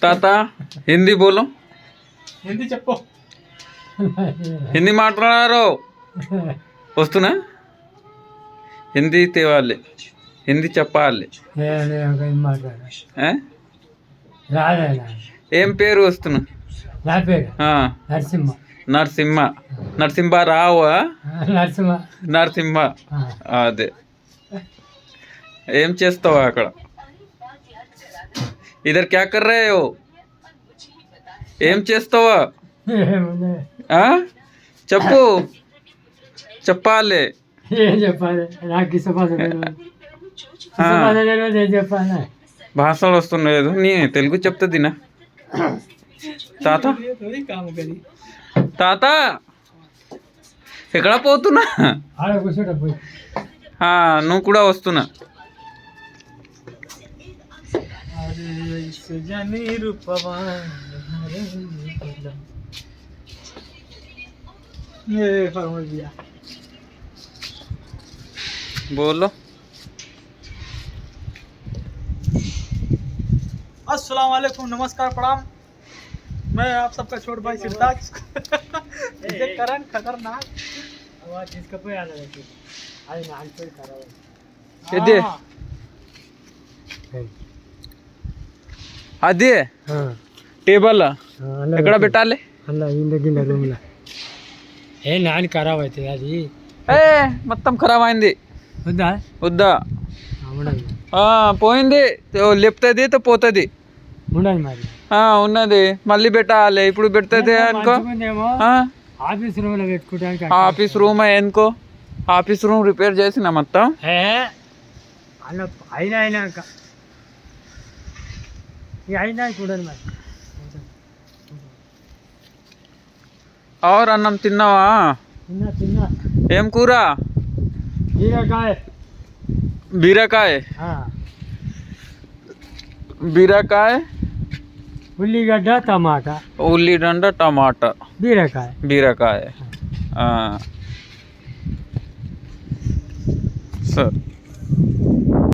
తాత హిందీ బోలో. హిందీ చెప్పు. హిందీ మాట్లాడారు వస్తున్నా. హిందీ తేవాలి, హిందీ చెప్పాలి. ఆ? ఏం పేరు వస్తున్నా? నా పేరు ఆ, నరసింహ. నరసింహ. నరసింహ రావా? నరసింహ. నరసింహ. అదే. ఏం చేస్తావా అక్కడ? ఇద్దరు క్యా కర్ రహే హో? ఏం చేస్తావా? ఆ? చెప్పు, చెప్పాలి. ఏం చెప్పాలి? నాకు ఏం చెప్పాలి? భాషలు వస్తుండలేదు. నీ తెలుగు చెప్తుంది నా తాత. తాత ఎక్కడ పోతున్నా? ఆడ కూర్చోట పోయి. నువ్వు కూడా వస్తున్నా. बोलो. अस्सलाम वालेकुम, नमस्कार, प्रणाम। मैं आप सबका छोट भाई सिरताज। करण खतरनाक आवाज जिसका पे आने लगी आज नाल पे करा ఇది అది టేబుల్ ఎక్కడ పెట్టాలి? అలా ఇందగిన రూమ్ లో ఏ నాని ఖరాబ్ అవుతుంది అది. మొత్తం ఖరాబ్ అయింది. వద్దా? వద్దా? పోయింది. లేపుతుంది తో పోతుంది. ఉండదు మరి. ఉన్నది మళ్ళీ పెట్టాలి. ఇప్పుడు పెడుతుంది అనుకో. ఆఫీస్ రూమ్ లో పెట్టుకోవడానికి. ఆఫీస్ రూమ్ ఎందుకో? ఆఫీస్ రూమ్ రిపేర్ చేసిన మొత్తం. అలా అయినాక అయినా చూడండి మరి. ఆరు అన్నం తిన్నావా? తిన్నా. ఏం కూర? బీరకాయ. బీరకాయ. బీరకాయ, ఉల్లిగడ్డ, టమాటా. ఉల్లిగడ్డ, టమాటా, బీరకాయ. బీరకాయ. సరే.